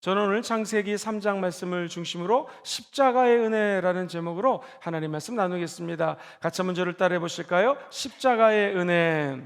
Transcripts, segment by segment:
저는 오늘 창세기 3장 말씀을 중심으로 십자가의 은혜라는 제목으로 하나님 말씀 나누겠습니다. 같이 한번 저를 따라해 보실까요? 십자가의 은혜.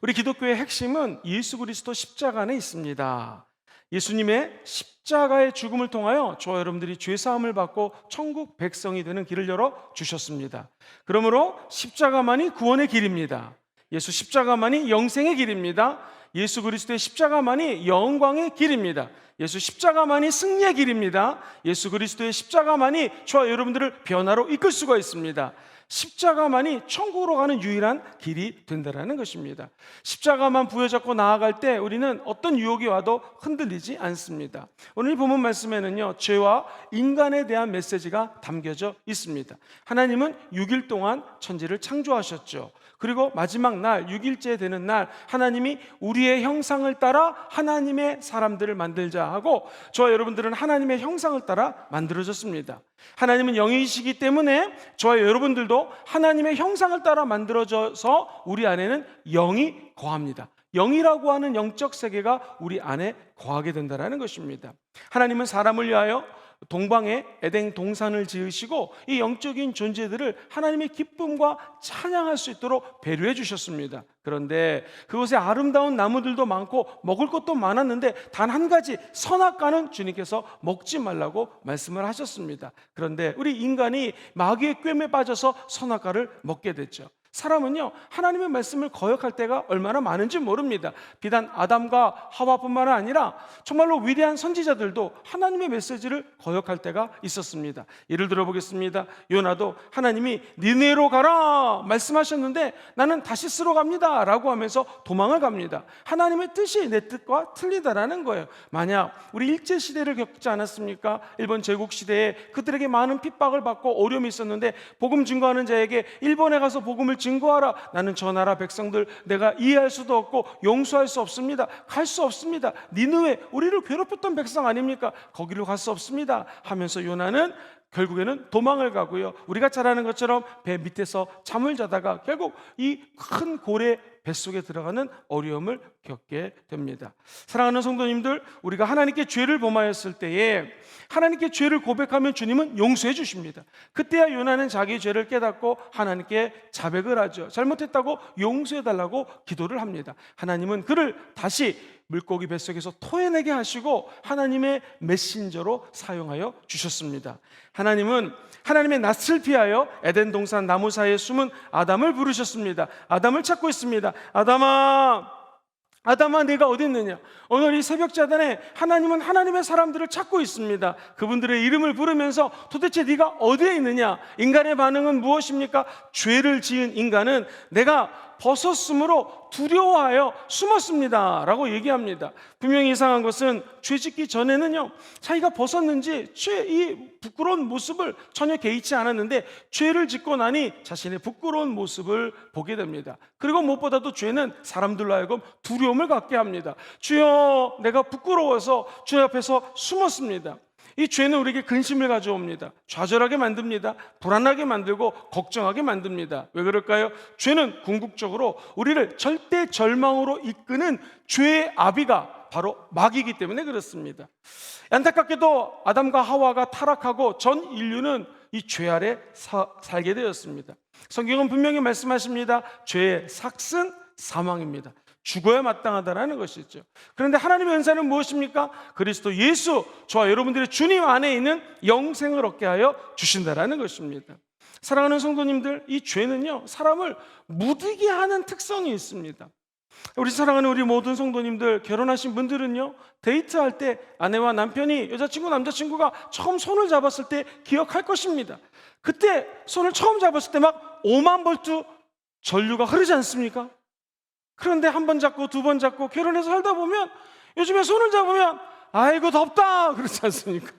우리 기독교의 핵심은 예수 그리스도 십자가 안에 있습니다. 예수님의 십자가의 죽음을 통하여 저와 여러분들이 죄사함을 받고 천국 백성이 되는 길을 열어 주셨습니다. 그러므로 십자가만이 구원의 길입니다. 예수 십자가만이 영생의 길입니다. 예수 그리스도의 십자가만이 영광의 길입니다. 예수 십자가만이 승리의 길입니다. 예수 그리스도의 십자가만이 저와 여러분들을 변화로 이끌 수가 있습니다. 십자가만이 천국으로 가는 유일한 길이 된다는 것입니다. 십자가만 부여잡고 나아갈 때 우리는 어떤 유혹이 와도 흔들리지 않습니다. 오늘 이 본문 말씀에는요, 죄와 인간에 대한 메시지가 담겨져 있습니다. 하나님은 6일 동안 천지를 창조하셨죠. 그리고 마지막 날 6일째 되는 날 하나님이 우리의 형상을 따라 하나님의 사람들을 만들자 하고 저와 여러분들은 하나님의 형상을 따라 만들어졌습니다. 하나님은 영이시기 때문에 저와 여러분들도 하나님의 형상을 따라 만들어져서 우리 안에는 영이 거합니다. 영이라고 하는 영적 세계가 우리 안에 거하게 된다는 것입니다. 하나님은 사람을 위하여 동방에 에덴 동산을 지으시고 이 영적인 존재들을 하나님의 기쁨과 찬양할 수 있도록 배려해 주셨습니다. 그런데 그곳에 아름다운 나무들도 많고 먹을 것도 많았는데 단 한 가지 선악과는 주님께서 먹지 말라고 말씀을 하셨습니다. 그런데 우리 인간이 마귀의 꿰매 빠져서 선악과를 먹게 됐죠. 사람은요, 하나님의 말씀을 거역할 때가 얼마나 많은지 모릅니다. 비단 아담과 하와뿐만 아니라 정말로 위대한 선지자들도 하나님의 메시지를 거역할 때가 있었습니다. 예를 들어보겠습니다. 요나도 하나님이 니네로 가라 말씀하셨는데 나는 다시스로 갑니다 라고 하면서 도망을 갑니다. 하나님의 뜻이 내 뜻과 틀리다라는 거예요. 만약 우리 일제시대를 겪지 않았습니까? 일본 제국시대에 그들에게 많은 핍박을 받고 어려움이 있었는데 복음 증거하는 자에게 일본에 가서 복음을 증거하라. 나는 저 나라 백성들 내가 이해할 수도 없고 용서할 수 없습니다. 갈 수 없습니다. 니느웨 우리를 괴롭혔던 백성 아닙니까? 거기로 갈 수 없습니다 하면서 요나는 결국에는 도망을 가고요, 우리가 잘 아는 것처럼 배 밑에서 잠을 자다가 결국 이 큰 고래 뱃속에 들어가는 어려움을 겪게 됩니다. 사랑하는 성도님들, 우리가 하나님께 죄를 범하였을 때에 하나님께 죄를 고백하면 주님은 용서해 주십니다. 그때야 요나는 자기 죄를 깨닫고 하나님께 자백을 하죠. 잘못했다고 용서해 달라고 기도를 합니다. 하나님은 그를 다시 물고기 뱃속에서 토해내게 하시고 하나님의 메신저로 사용하여 주셨습니다. 하나님은 하나님의 낯을 피하여 에덴 동산 나무 사이에 숨은 아담을 부르셨습니다. 아담을 찾고 있습니다. 아담아 네가 어디 있느냐? 오늘 이 새벽자단에 하나님은 하나님의 사람들을 찾고 있습니다. 그분들의 이름을 부르면서 도대체 네가 어디에 있느냐? 인간의 반응은 무엇입니까? 죄를 지은 인간은 내가 벗었으므로 두려워하여 숨었습니다 라고 얘기합니다. 분명히 이상한 것은 죄 짓기 전에는요, 자기가 벗었는지 이 부끄러운 모습을 전혀 개의치 않았는데 죄를 짓고 나니 자신의 부끄러운 모습을 보게 됩니다. 그리고 무엇보다도 죄는 사람들로 하여금 두려움을 갖게 합니다. 주여 내가 부끄러워서 주님 앞에서 숨었습니다. 이 죄는 우리에게 근심을 가져옵니다. 좌절하게 만듭니다. 불안하게 만들고 걱정하게 만듭니다. 왜 그럴까요? 죄는 궁극적으로 우리를 절대 절망으로 이끄는 죄의 아비가 바로 마귀이기 때문에 그렇습니다. 안타깝게도 아담과 하와가 타락하고 전 인류는 이 죄 아래 살게 되었습니다. 성경은 분명히 말씀하십니다. 죄의 삭은 사망입니다. 죽어야 마땅하다라는 것이죠. 그런데 하나님의 은사는 무엇입니까? 그리스도 예수, 저와 여러분들의 주님 안에 있는 영생을 얻게 하여 주신다라는 것입니다. 사랑하는 성도님들, 이 죄는요, 사람을 무디게 하는 특성이 있습니다. 우리 사랑하는 우리 모든 성도님들, 결혼하신 분들은요, 데이트할 때 아내와 남편이 여자친구 남자친구가 처음 손을 잡았을 때 기억할 것입니다. 그때 손을 처음 잡았을 때 막 5만 볼트 전류가 흐르지 않습니까? 그런데 한 번 잡고 두 번 잡고 결혼해서 살다 보면 요즘에 손을 잡으면 아이고 덥다 그렇지 않습니까?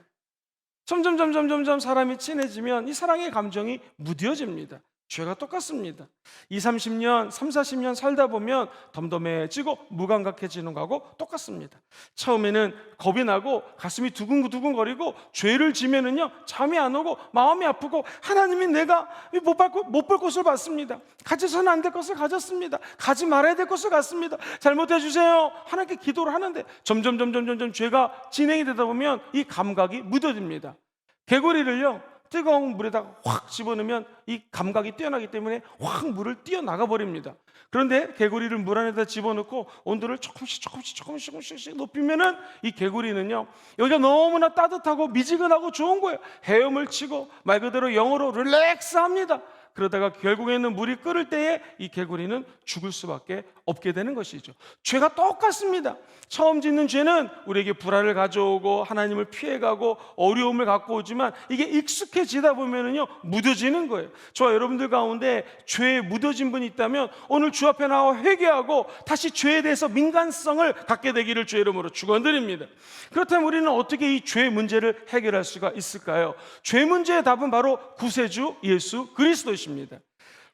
점점 사람이 친해지면 이 사랑의 감정이 무뎌집니다. 죄가 똑같습니다. 2, 30년, 3, 40년 살다 보면 덤덤해지고 무감각해지는 거하고 똑같습니다. 처음에는 겁이 나고 가슴이 두근두근거리고 죄를 지면은요 잠이 안 오고 마음이 아프고 하나님이 내가 못 볼 것을 봤습니다. 가져서는 안 될 것을 가졌습니다. 가지 말아야 될 것을 갔습니다. 잘못해 주세요. 하나님께 기도를 하는데 점점 죄가 진행이 되다 보면 이 감각이 무뎌집니다. 개구리를요 뜨거운 물에다가 확 집어넣으면 이 감각이 뛰어나기 때문에 확 물을 뛰어나가 버립니다. 그런데 개구리를 물 안에다 집어넣고 온도를 조금씩 높이면은 이 개구리는요 여기가 너무나 따뜻하고 미지근하고 좋은 거예요. 헤엄을 치고 말 그대로 영어로 릴렉스합니다. 그러다가 결국에는 물이 끓을 때에 이 개구리는 죽을 수밖에 없게 되는 것이죠. 죄가 똑같습니다. 처음 짓는 죄는 우리에게 불안을 가져오고 하나님을 피해가고 어려움을 갖고 오지만 이게 익숙해지다 보면은요 묻어지는 거예요. 저와 여러분들 가운데 죄에 묻어진 분이 있다면 오늘 주 앞에 나와 회개하고 다시 죄에 대해서 민감성을 갖게 되기를 주의 이름으로 축원드립니다. 그렇다면 우리는 어떻게 이 죄 문제를 해결할 수가 있을까요? 죄 문제의 답은 바로 구세주 예수 그리스도입니다.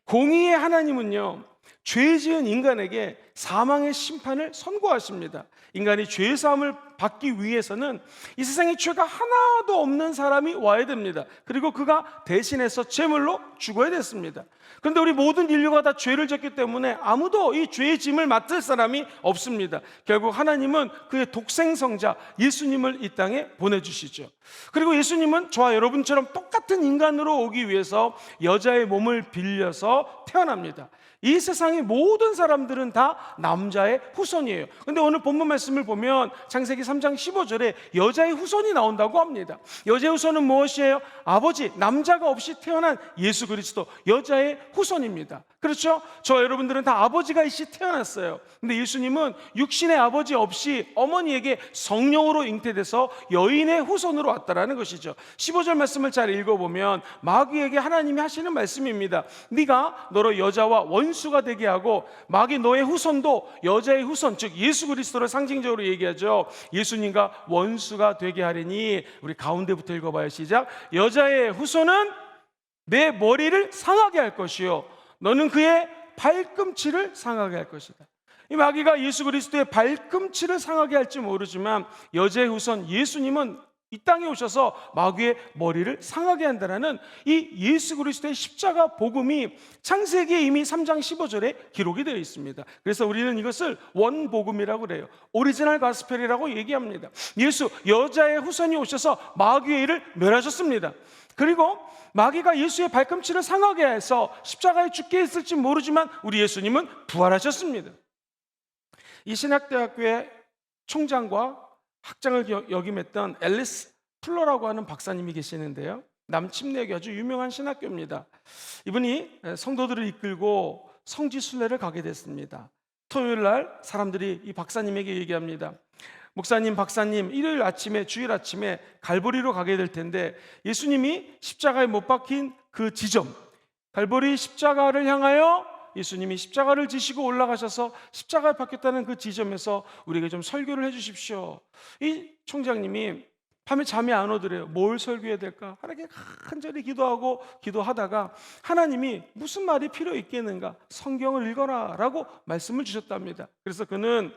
공의의 하나님은요 죄 지은 인간에게 사망의 심판을 선고하십니다. 인간이 죄의 사함을 받기 위해서는 이 세상에 죄가 하나도 없는 사람이 와야 됩니다. 그리고 그가 대신해서 제물로 죽어야 됐습니다. 그런데 우리 모든 인류가 다 죄를 졌기 때문에 아무도 이 죄의 짐을 맡을 사람이 없습니다. 결국 하나님은 그의 독생성자 예수님을 이 땅에 보내주시죠. 그리고 예수님은 저와 여러분처럼 똑같은 인간으로 오기 위해서 여자의 몸을 빌려서 태어납니다. 이 세상의 모든 사람들은 다 남자의 후손이에요. 그런데 오늘 본문 말씀을 보면 창세기 3장 15절에 여자의 후손이 나온다고 합니다. 여자의 후손은 무엇이에요? 아버지, 남자가 없이 태어난 예수 그리스도, 여자의 후손입니다. 그렇죠? 저와 여러분들은 다 아버지가 있이 태어났어요. 근데 예수님은 육신의 아버지 없이 어머니에게 성령으로 잉태돼서 여인의 후손으로 왔다라는 것이죠. 15절 말씀을 잘 읽어보면 마귀에게 하나님이 하시는 말씀입니다. 네가 너로 여자와 원수가 되게 하고 마귀 너의 후손도 여자의 후손, 즉 예수 그리스도를 상징적으로 얘기하죠. 예수님과 원수가 되게 하리니, 우리 가운데부터 읽어봐요. 시작. 여자의 후손은 내 머리를 상하게 할 것이요 너는 그의 발꿈치를 상하게 할 것이다. 이 마귀가 예수 그리스도의 발꿈치를 상하게 할지 모르지만 여자의 후손 예수님은 이 땅에 오셔서 마귀의 머리를 상하게 한다는 이 예수 그리스도의 십자가 복음이 창세기에 이미 3장 15절에 기록이 되어 있습니다. 그래서 우리는 이것을 원복음이라고 그래요. 오리지널 가스펠이라고 얘기합니다. 예수, 여자의 후손이 오셔서 마귀의 일을 멸하셨습니다. 그리고 마귀가 예수의 발꿈치를 상하게 해서 십자가에 죽게 했을지 모르지만 우리 예수님은 부활하셨습니다. 이 신학대학교의 총장과 학장을 역임했던 앨리스 플러라고 하는 박사님이 계시는데요, 남침내역이 아주 유명한 신학교입니다. 이분이 성도들을 이끌고 성지순례를 가게 됐습니다. 토요일 날 사람들이 이 박사님에게 얘기합니다. 목사님, 박사님, 일요일 아침에, 주일 아침에 갈보리로 가게 될 텐데 예수님이 십자가에 못 박힌 그 지점, 갈보리 십자가를 향하여 예수님이 십자가를 지시고 올라가셔서 십자가에 박혔다는 그 지점에서 우리에게 좀 설교를 해 주십시오. 이 총장님이 밤에 잠이 안 오더래요. 뭘 설교해야 될까? 하나님께 간절히 기도하다가 하나님이 무슨 말이 필요 있겠는가? 성경을 읽어라 라고 말씀을 주셨답니다. 그래서 그는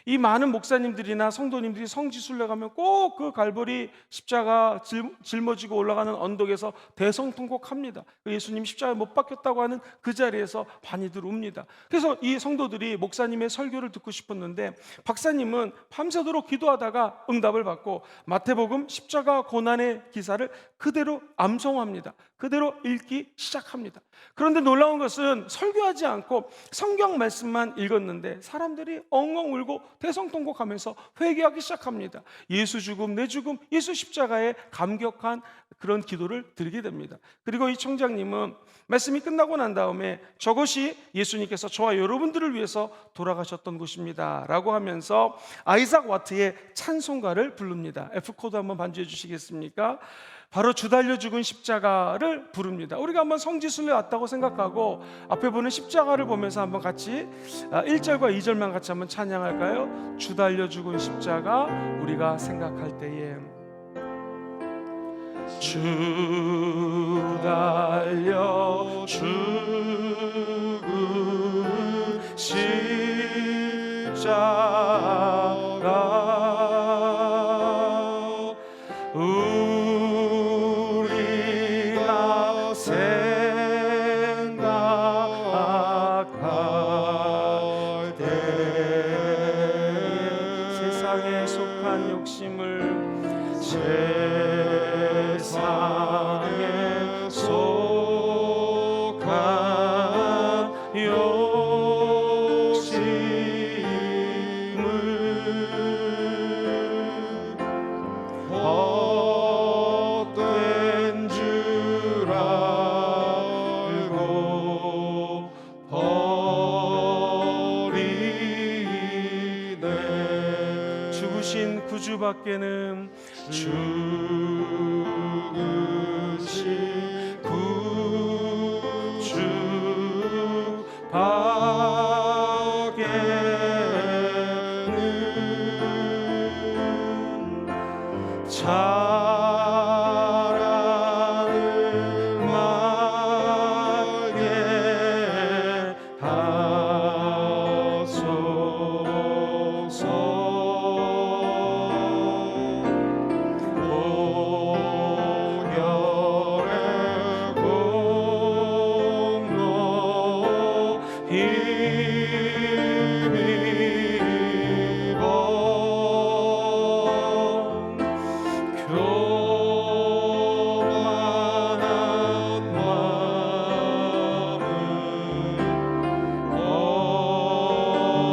이 많은 목사님들이나 성도님들이 성지순례 가면 꼭 그 갈보리 십자가 짊어지고 올라가는 언덕에서 대성통곡합니다. 예수님 십자가에 못 박혔다고 하는 그 자리에서 많이들 웁니다. 그래서 이 성도들이 목사님의 설교를 듣고 싶었는데 박사님은 밤새도록 기도하다가 응답을 받고 마태복음 십자가 고난의 기사를 그대로 암송합니다. 그대로 읽기 시작합니다. 그런데 놀라운 것은 설교하지 않고 성경 말씀만 읽었는데 사람들이 엉엉 울고 대성통곡하면서 회개하기 시작합니다. 예수 죽음, 내 죽음, 예수 십자가에 감격한 그런 기도를 드리게 됩니다. 그리고 이 총장님은 말씀이 끝나고 난 다음에 저것이 예수님께서 저와 여러분들을 위해서 돌아가셨던 곳입니다 라고 하면서 아이작 와트의 찬송가를 부릅니다. F코드 한번 반주해 주시겠습니까? 바로 주 달려 죽은 십자가를 부릅니다. 우리가 한번 성지순례 왔다고 생각하고 앞에 보는 십자가를 보면서 한번 같이 1절과 2절만 같이 한번 찬양할까요? 주 달려 죽은 십자가 우리가 생각할 때에 주 달려 죽은 십자가 우리가 생각할 때 세상에 속한 욕심을 세상에 속한 욕심을 헛된 줄 알고 버리네. 죽으신 구주밖에는 죽으신 구주밖에는 자랑을 말게 하소서. 보혈의 공로 힘입어 교만한 마음은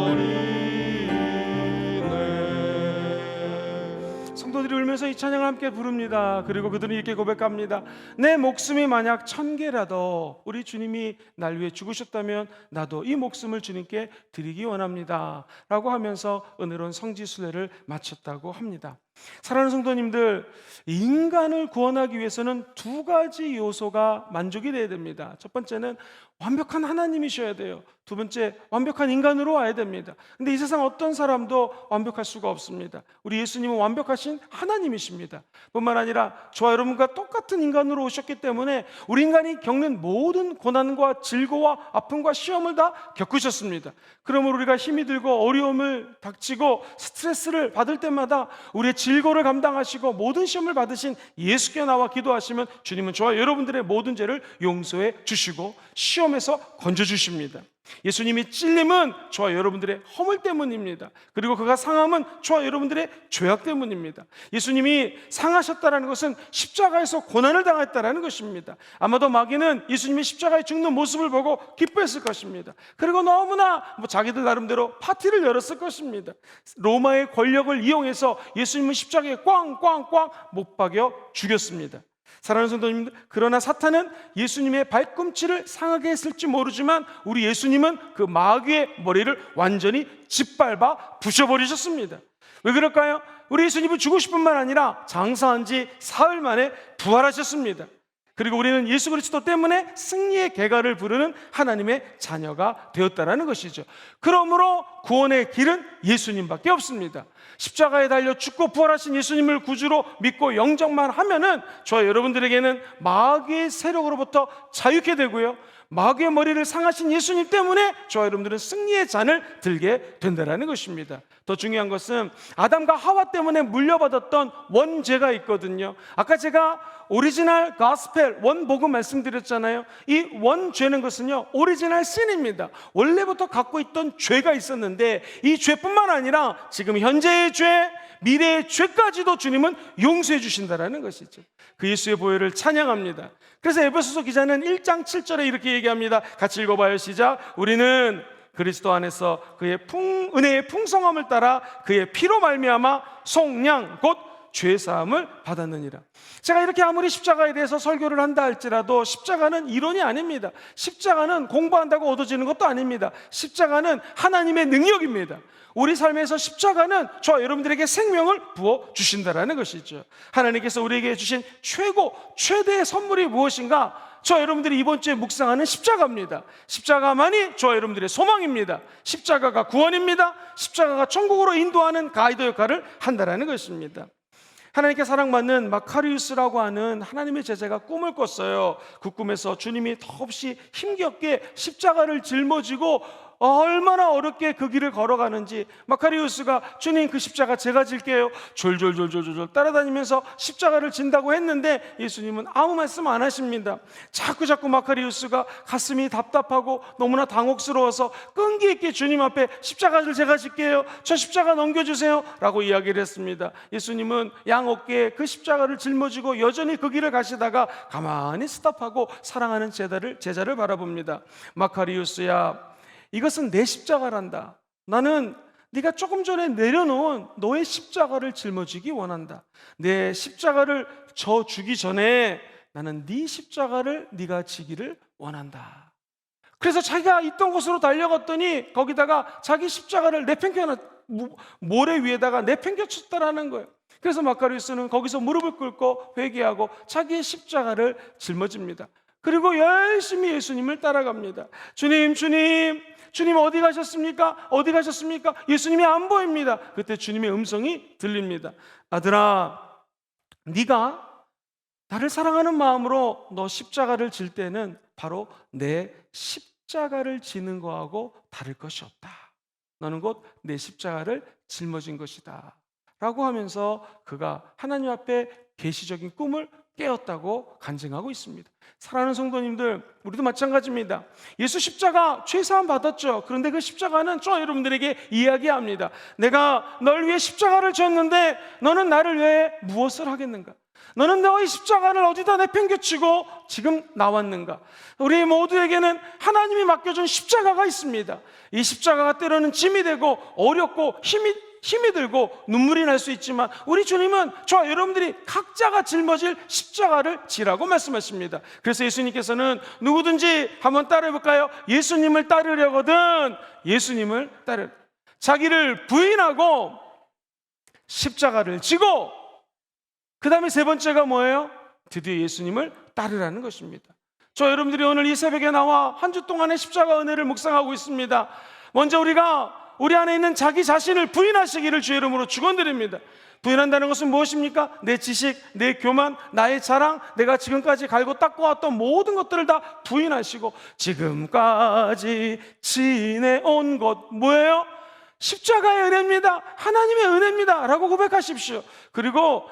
어리네. 성도들이 울면서 이 찬양을 함께 부릅니다. 그리고 그들은 이렇게 고백합니다. 내 목숨이 만약 1000개라도 우리 주님이 날 위해 죽으셨다면 나도 이 목숨을 주님께 드리기 원합니다 라고 하면서 은혜로운 성지순례를 마쳤다고 합니다. 사랑하는 성도님들, 인간을 구원하기 위해서는 두 가지 요소가 만족이 돼야 됩니다. 첫 번째는 완벽한 하나님이셔야 돼요. 두 번째, 완벽한 인간으로 와야 됩니다. 근데 이 세상 어떤 사람도 완벽할 수가 없습니다. 우리 예수님은 완벽하신 하나님이십니다. 뿐만 아니라 저와 여러분과 똑같은 인간으로 오셨기 때문에 우리 인간이 겪는 모든 고난과 질고와 아픔과 시험을 다 겪으셨습니다. 그러므로 우리가 힘이 들고 어려움을 닥치고 스트레스를 받을 때마다 우리의 질고를 감당하시고 모든 시험을 받으신 예수께 나와 기도하시면 주님은 저와 여러분들의 모든 죄를 용서해 주시고 시험에서 건져주십니다. 예수님이 찔림은 저와 여러분들의 허물 때문입니다. 그리고 그가 상함은 저와 여러분들의 죄악 때문입니다. 예수님이 상하셨다는 것은 십자가에서 고난을 당했다는 것입니다. 아마도 마귀는 예수님이 십자가에 죽는 모습을 보고 기뻐했을 것입니다. 그리고 너무나 자기들 나름대로 파티를 열었을 것입니다. 로마의 권력을 이용해서 예수님은 십자가에 꽝꽝꽝 못 박여 죽였습니다. 사랑하는 성도님들, 그러나 사탄은 예수님의 발꿈치를 상하게 했을지 모르지만 우리 예수님은 그 마귀의 머리를 완전히 짓밟아 부셔버리셨습니다. 왜 그럴까요? 우리 예수님은 죽으실 뿐만 아니라 장사한 지 사흘 만에 부활하셨습니다. 그리고 우리는 예수 그리스도 때문에 승리의 개가를 부르는 하나님의 자녀가 되었다는 것이죠. 그러므로 구원의 길은 예수님밖에 없습니다. 십자가에 달려 죽고 부활하신 예수님을 구주로 믿고 영접만 하면은 저와 여러분들에게는 마귀의 세력으로부터 자유케 되고요, 마귀의 머리를 상하신 예수님 때문에 저와 여러분들은 승리의 잔을 들게 된다는 것입니다. 더 중요한 것은 아담과 하와 때문에 물려받았던 원죄가 있거든요. 아까 제가 오리지널 가스펠 원복음 말씀드렸잖아요. 이 원죄는 것은요, 오리지널 신입니다. 원래부터 갖고 있던 죄가 있었는데 이 죄뿐만 아니라 지금 현재의 죄, 미래의 죄까지도 주님은 용서해 주신다는 것이죠. 그 예수의 보혈을 찬양합니다. 그래서 에베소서 기자는 1장 7절에 이렇게 얘기합니다. 같이 읽어봐요. 시작. 우리는 그리스도 안에서 그의 은혜의 풍성함을 따라 그의 피로 말미암아 속량 곧 죄사함을 받았느니라. 제가 이렇게 아무리 십자가에 대해서 설교를 한다 할지라도 십자가는 이론이 아닙니다. 십자가는 공부한다고 얻어지는 것도 아닙니다. 십자가는 하나님의 능력입니다. 우리 삶에서 십자가는 저와 여러분들에게 생명을 부어주신다는 것이죠. 하나님께서 우리에게 주신 최대의 선물이 무엇인가? 저와 여러분들이 이번 주에 묵상하는 십자가입니다. 십자가만이 저와 여러분들의 소망입니다. 십자가가 구원입니다. 십자가가 천국으로 인도하는 가이드 역할을 한다는 것입니다. 하나님께 사랑받는 마카리우스라고 하는 하나님의 제자가 꿈을 꿨어요. 그 꿈에서 주님이 더없이 힘겹게 십자가를 짊어지고 얼마나 어렵게 그 길을 걸어가는지, 마카리우스가 주님 그 십자가 제가 질게요 졸졸졸졸졸 따라다니면서 십자가를 진다고 했는데 예수님은 아무 말씀 안 하십니다. 자꾸 마카리우스가 가슴이 답답하고 너무나 당혹스러워서 끈기 있게 주님 앞에 십자가를 제가 질게요, 저 십자가 넘겨주세요 라고 이야기를 했습니다. 예수님은 양 어깨에 그 십자가를 짊어지고 여전히 그 길을 가시다가 가만히 스탑하고 사랑하는 제자를 바라봅니다. 마카리우스야, 이것은 내 십자가란다. 나는 네가 조금 전에 내려놓은 너의 십자가를 짊어지기 원한다. 내 십자가를 져 주기 전에 나는 네 십자가를 네가 지기를 원한다. 그래서 자기가 있던 곳으로 달려갔더니 거기다가 자기 십자가를 모래 위에다가 내팽겨쳤다라는 거예요. 그래서 마카리우스는 거기서 무릎을 꿇고 회개하고 자기의 십자가를 짊어집니다. 그리고 열심히 예수님을 따라갑니다. 주님 어디 가셨습니까? 어디 가셨습니까? 예수님이 안 보입니다. 그때 주님의 음성이 들립니다. 아들아, 네가 나를 사랑하는 마음으로 너 십자가를 질 때는 바로 내 십자가를 지는 거하고 다를 것이 없다. 너는 곧 내 십자가를 짊어진 것이다 라고 하면서 그가 하나님 앞에 계시적인 꿈을 깨었다고 간증하고 있습니다. 사랑하는 성도님들, 우리도 마찬가지입니다. 예수 십자가 죄사함 받았죠. 그런데 그 십자가는 저 여러분들에게 이야기합니다. 내가 널 위해 십자가를 졌는데 너는 나를 위해 무엇을 하겠는가? 너는 너의 십자가를 어디다 내팽개치고 지금 나왔는가? 우리 모두에게는 하나님이 맡겨준 십자가가 있습니다. 이 십자가가 때로는 짐이 되고 어렵고 힘이 들고 눈물이 날 수 있지만 우리 주님은 저와 여러분들이 각자가 짊어질 십자가를 지라고 말씀하십니다. 그래서 예수님께서는 누구든지 한번 따라해볼까요? 예수님을 따르려거든 자기를 부인하고 십자가를 지고, 그 다음에 세 번째가 뭐예요? 드디어 예수님을 따르라는 것입니다. 저 여러분들이 오늘 이 새벽에 나와 한 주 동안의 십자가 은혜를 묵상하고 있습니다. 먼저 우리 안에 있는 자기 자신을 부인하시기를 주의 이름으로 축원드립니다. 부인한다는 것은 무엇입니까? 내 지식, 내 교만, 나의 자랑, 내가 지금까지 갈고 닦아왔던 모든 것들을 다 부인하시고 지금까지 지내온 것 뭐예요? 십자가의 은혜입니다. 하나님의 은혜입니다 라고 고백하십시오. 그리고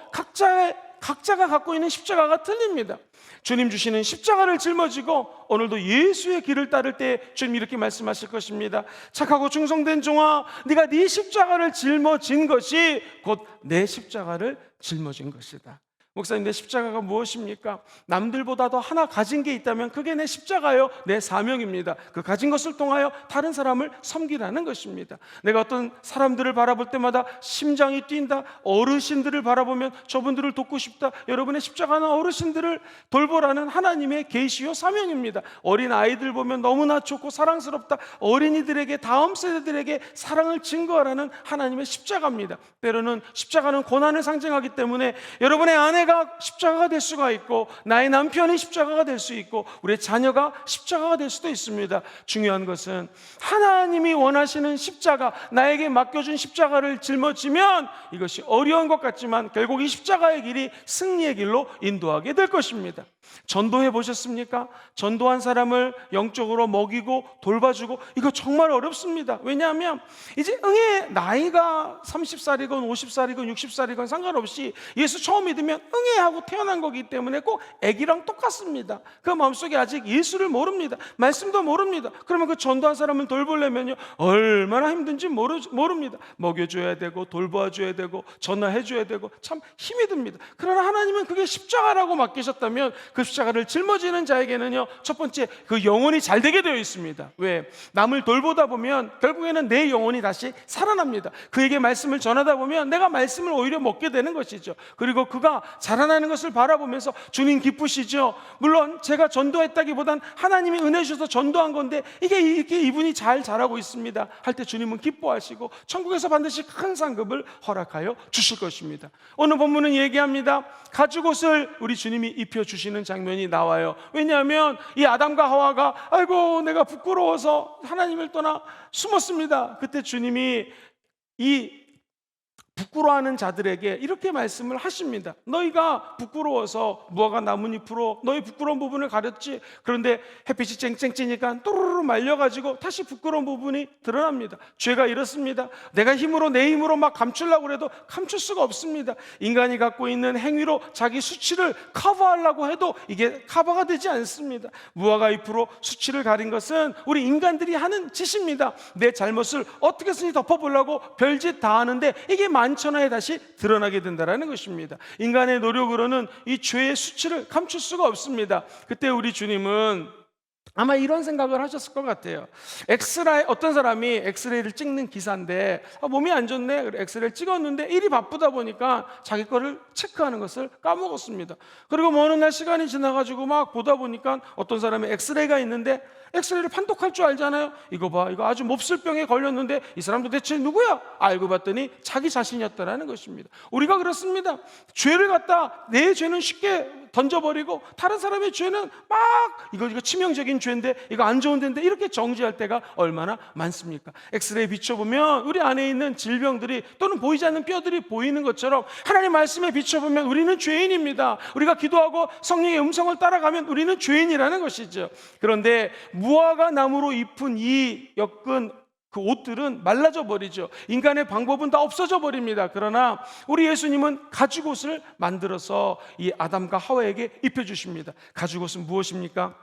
각자가 갖고 있는 십자가가 틀립니다. 주님 주시는 십자가를 짊어지고 오늘도 예수의 길을 따를 때 주님 이렇게 말씀하실 것입니다. 착하고 충성된 종아, 네가 네 십자가를 짊어진 것이 곧 내 십자가를 짊어진 것이다. 목사님, 내 십자가가 무엇입니까? 남들보다 더 하나 가진 게 있다면 그게 내 십자가요, 내 사명입니다. 그 가진 것을 통하여 다른 사람을 섬기라는 것입니다. 내가 어떤 사람들을 바라볼 때마다 심장이 뛴다. 어르신들을 바라보면 저분들을 돕고 싶다. 여러분의 십자가는 어르신들을 돌보라는 하나님의 계시요 사명입니다. 어린 아이들 보면 너무나 좋고 사랑스럽다. 어린이들에게, 다음 세대들에게 사랑을 증거하라는 하나님의 십자가입니다. 때로는 십자가는 고난을 상징하기 때문에 여러분의 아내가 십자가가 될 수가 있고, 나의 남편이 십자가가 될 수 있고, 우리의 자녀가 십자가가 될 수도 있습니다. 중요한 것은 하나님이 원하시는 십자가, 나에게 맡겨준 십자가를 짊어지면 이것이 어려운 것 같지만 결국 이 십자가의 길이 승리의 길로 인도하게 될 것입니다. 전도해 보셨습니까? 전도한 사람을 영적으로 먹이고 돌봐주고, 이거 정말 어렵습니다. 왜냐하면 이제 나이가 30살이건 50살이건 60살이건 상관없이 예수 처음 믿으면 응애하고 태어난 거기 때문에 꼭 애기랑 똑같습니다. 그 마음속에 아직 예수를 모릅니다. 말씀도 모릅니다. 그러면 그 전도한 사람을 돌보려면요 얼마나 힘든지 모릅니다. 먹여줘야 되고 돌봐줘야 되고 전화해줘야 되고 참 힘이 듭니다. 그러나 하나님은 그게 십자가라고 맡기셨다면 그 십자가를 짊어지는 자에게는요 첫 번째, 그 영혼이 잘 되게 되어 있습니다. 왜? 남을 돌보다 보면 결국에는 내 영혼이 다시 살아납니다. 그에게 말씀을 전하다 보면 내가 말씀을 오히려 먹게 되는 것이죠. 그리고 그가 자라나는 것을 바라보면서 주님 기쁘시죠? 물론 제가 전도했다기보단 하나님이 은혜 주셔서 전도한 건데 이게 이분이 잘 자라고 있습니다 할 때 주님은 기뻐하시고 천국에서 반드시 큰 상급을 허락하여 주실 것입니다. 오늘 본문은 얘기합니다. 가죽옷을 우리 주님이 입혀주시는 장면이 나와요. 왜냐하면 이 아담과 하와가 아이고 내가 부끄러워서 하나님을 떠나 숨었습니다. 그때 주님이 이 부끄러워하는 자들에게 이렇게 말씀을 하십니다. 너희가 부끄러워서 무화과 나뭇잎으로 너희 부끄러운 부분을 가렸지. 그런데 햇빛이 쨍쨍 찌니까 또르르 말려가지고 다시 부끄러운 부분이 드러납니다. 죄가 이렇습니다. 내가 내 힘으로 막 감추려고 해도 감출 수가 없습니다. 인간이 갖고 있는 행위로 자기 수치를 커버하려고 해도 이게 커버가 되지 않습니다. 무화과 잎으로 수치를 가린 것은 우리 인간들이 하는 짓입니다. 내 잘못을 어떻게 해서든지 덮어보려고 별짓 다 하는데 이게 만천하에 다시 드러나게 된다는 것입니다. 인간의 노력으로는 이 죄의 수치를 감출 수가 없습니다. 그때 우리 주님은 아마 이런 생각을 하셨을 것 같아요. 어떤 사람이 엑스레이를 찍는 기사인데 몸이 안 좋네. 그래 엑스레이를 찍었는데 일이 바쁘다 보니까 자기 거를 체크하는 것을 까먹었습니다. 그리고 어느 날 시간이 지나가지고 막 보다 보니까 어떤 사람이 엑스레이가 있는데 엑스레이를 판독할 줄 알잖아요. 이거 봐, 이거 아주 몹쓸병에 걸렸는데 이 사람 도대체 누구야? 알고 봤더니 자기 자신이었다라는 것입니다. 우리가 그렇습니다. 죄를 갖다 내 죄는 쉽게 던져버리고 다른 사람의 죄는 막 이거 치명적인 죄인데 이거 안 좋은 데인데 이렇게 정죄할 때가 얼마나 많습니까? 엑스레이 비춰보면 우리 안에 있는 질병들이 또는 보이지 않는 뼈들이 보이는 것처럼 하나님 말씀에 비춰보면 우리는 죄인입니다. 우리가 기도하고 성령의 음성을 따라가면 우리는 죄인이라는 것이죠. 그런데 무화과 나무로 입은 이 엮은 그 옷들은 말라져 버리죠. 인간의 방법은 다 없어져 버립니다. 그러나 우리 예수님은 가죽옷을 만들어서 이 아담과 하와에게 입혀주십니다. 가죽옷은 무엇입니까?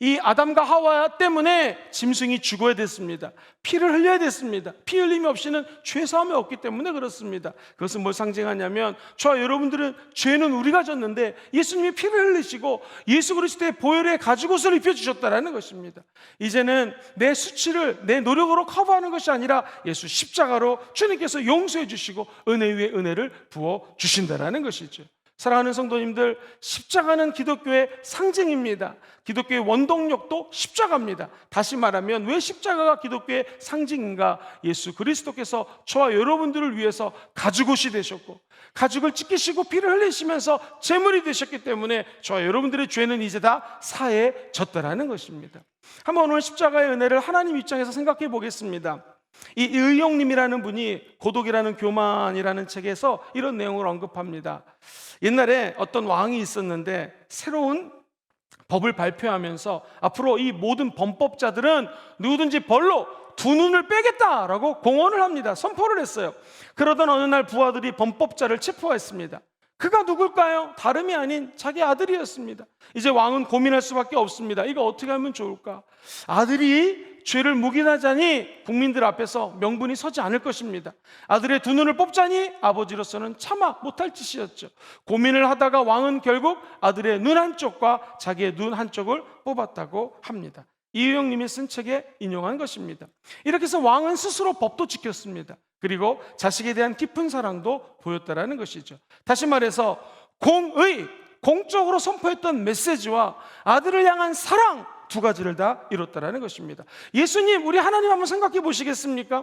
이 아담과 하와 때문에 짐승이 죽어야 됐습니다. 피를 흘려야 됐습니다. 피 흘림이 없이는 죄사함이 없기 때문에 그렇습니다. 그것은 뭘 상징하냐면 저와 여러분들은 죄는 우리가 졌는데 예수님이 피를 흘리시고 예수 그리스도의 보혈의 가죽옷을 입혀주셨다는 것입니다. 이제는 내 수치를 내 노력으로 커버하는 것이 아니라 예수 십자가로 주님께서 용서해 주시고 은혜 위에 은혜를 부어주신다는 것이죠. 사랑하는 성도님들, 십자가는 기독교의 상징입니다. 기독교의 원동력도 십자가입니다. 다시 말하면 왜 십자가가 기독교의 상징인가? 예수 그리스도께서 저와 여러분들을 위해서 가죽옷이 되셨고 가죽을 찢기시고 피를 흘리시면서 제물이 되셨기 때문에 저와 여러분들의 죄는 이제 다 사해졌다라는 것입니다. 한번 오늘 십자가의 은혜를 하나님 입장에서 생각해 보겠습니다. 이 의용님이라는 분이 고독이라는 교만이라는 책에서 이런 내용을 언급합니다. 옛날에 어떤 왕이 있었는데 새로운 법을 발표하면서 앞으로 이 모든 범법자들은 누구든지 벌로 두 눈을 빼겠다라고 공언을 합니다. 선포를 했어요. 그러던 어느 날 부하들이 범법자를 체포했습니다. 그가 누굴까요? 다름이 아닌 자기 아들이었습니다. 이제 왕은 고민할 수밖에 없습니다. 이거 어떻게 하면 좋을까? 아들이 죄를 묵인하자니 국민들 앞에서 명분이 서지 않을 것입니다. 아들의 두 눈을 뽑자니 아버지로서는 차마 못할 짓이었죠. 고민을 하다가 왕은 결국 아들의 눈 한쪽과 자기의 눈 한쪽을 뽑았다고 합니다. 이유영님이 쓴 책에 인용한 것입니다. 이렇게 해서 왕은 스스로 법도 지켰습니다. 그리고 자식에 대한 깊은 사랑도 보였다라는 것이죠. 다시 말해서 공적으로 선포했던 메시지와 아들을 향한 사랑 두 가지를 다 이뤘다라는 것입니다. 예수님, 우리 하나님 한번 생각해 보시겠습니까?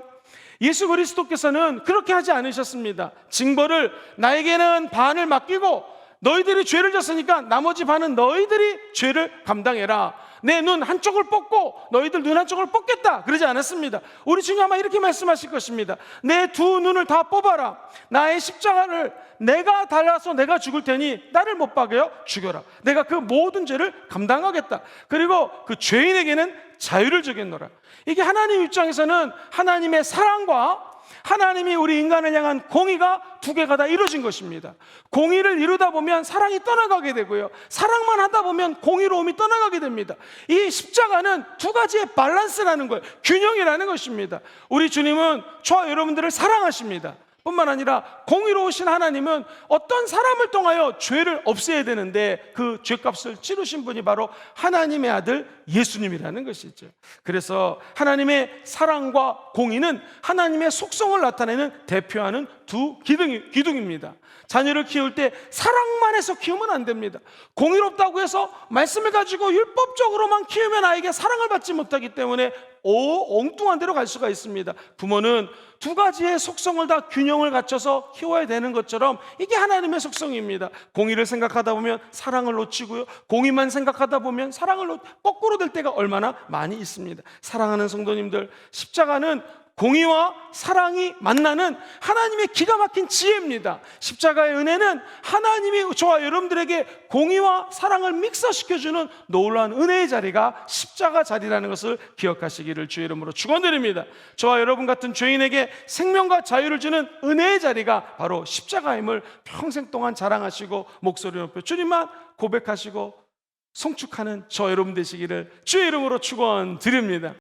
예수 그리스도께서는 그렇게 하지 않으셨습니다. 징벌을 나에게는 반을 맡기고 너희들이 죄를 졌으니까 나머지 반은 너희들이 죄를 감당해라. 내 눈 한쪽을 뽑고 너희들 눈 한쪽을 뽑겠다 그러지 않았습니다. 우리 주님 아마 이렇게 말씀하실 것입니다. 내 두 눈을 다 뽑아라. 나의 십자가를 내가 달라서 내가 죽을 테니 나를 못 박여 죽여라. 내가 그 모든 죄를 감당하겠다. 그리고 그 죄인에게는 자유를 주겠노라. 이게 하나님 입장에서는 하나님의 사랑과 하나님이 우리 인간을 향한 공의가 두 개가 다 이루어진 것입니다. 공의를 이루다 보면 사랑이 떠나가게 되고요, 사랑만 하다 보면 공의로움이 떠나가게 됩니다. 이 십자가는 두 가지의 밸런스라는 거예요. 균형이라는 것입니다. 우리 주님은 저와 여러분들을 사랑하십니다. 뿐만 아니라 공의로우신 하나님은 어떤 사람을 통하여 죄를 없애야 되는데 그 죄값을 치르신 분이 바로 하나님의 아들 예수님이라는 것이죠. 그래서 하나님의 사랑과 공의는 하나님의 속성을 나타내는 대표하는 두 기둥입니다. 자녀를 키울 때 사랑만 해서 키우면 안 됩니다. 공의롭다고 해서 말씀을 가지고 율법적으로만 키우면 아이에게 사랑을 받지 못하기 때문에 엉뚱한 데로 갈 수가 있습니다. 부모는 두 가지의 속성을 다 균형을 갖춰서 키워야 되는 것처럼 이게 하나님의 속성입니다. 공의를 생각하다 보면 사랑을 놓치고요, 공의만 생각하다 보면 사랑을 거꾸로 될 때가 얼마나 많이 있습니다. 사랑하는 성도님들, 십자가는 공의와 사랑이 만나는 하나님의 기가 막힌 지혜입니다. 십자가의 은혜는 하나님이 저와 여러분들에게 공의와 사랑을 믹서시켜주는 놀라운 은혜의 자리가 십자가 자리라는 것을 기억하시기를 주의 이름으로 축원드립니다. 저와 여러분 같은 죄인에게 생명과 자유를 주는 은혜의 자리가 바로 십자가임을 평생 동안 자랑하시고 목소리 높여 주님만 고백하시고 송축하는 저 여러분 되시기를 주의 이름으로 축원드립니다.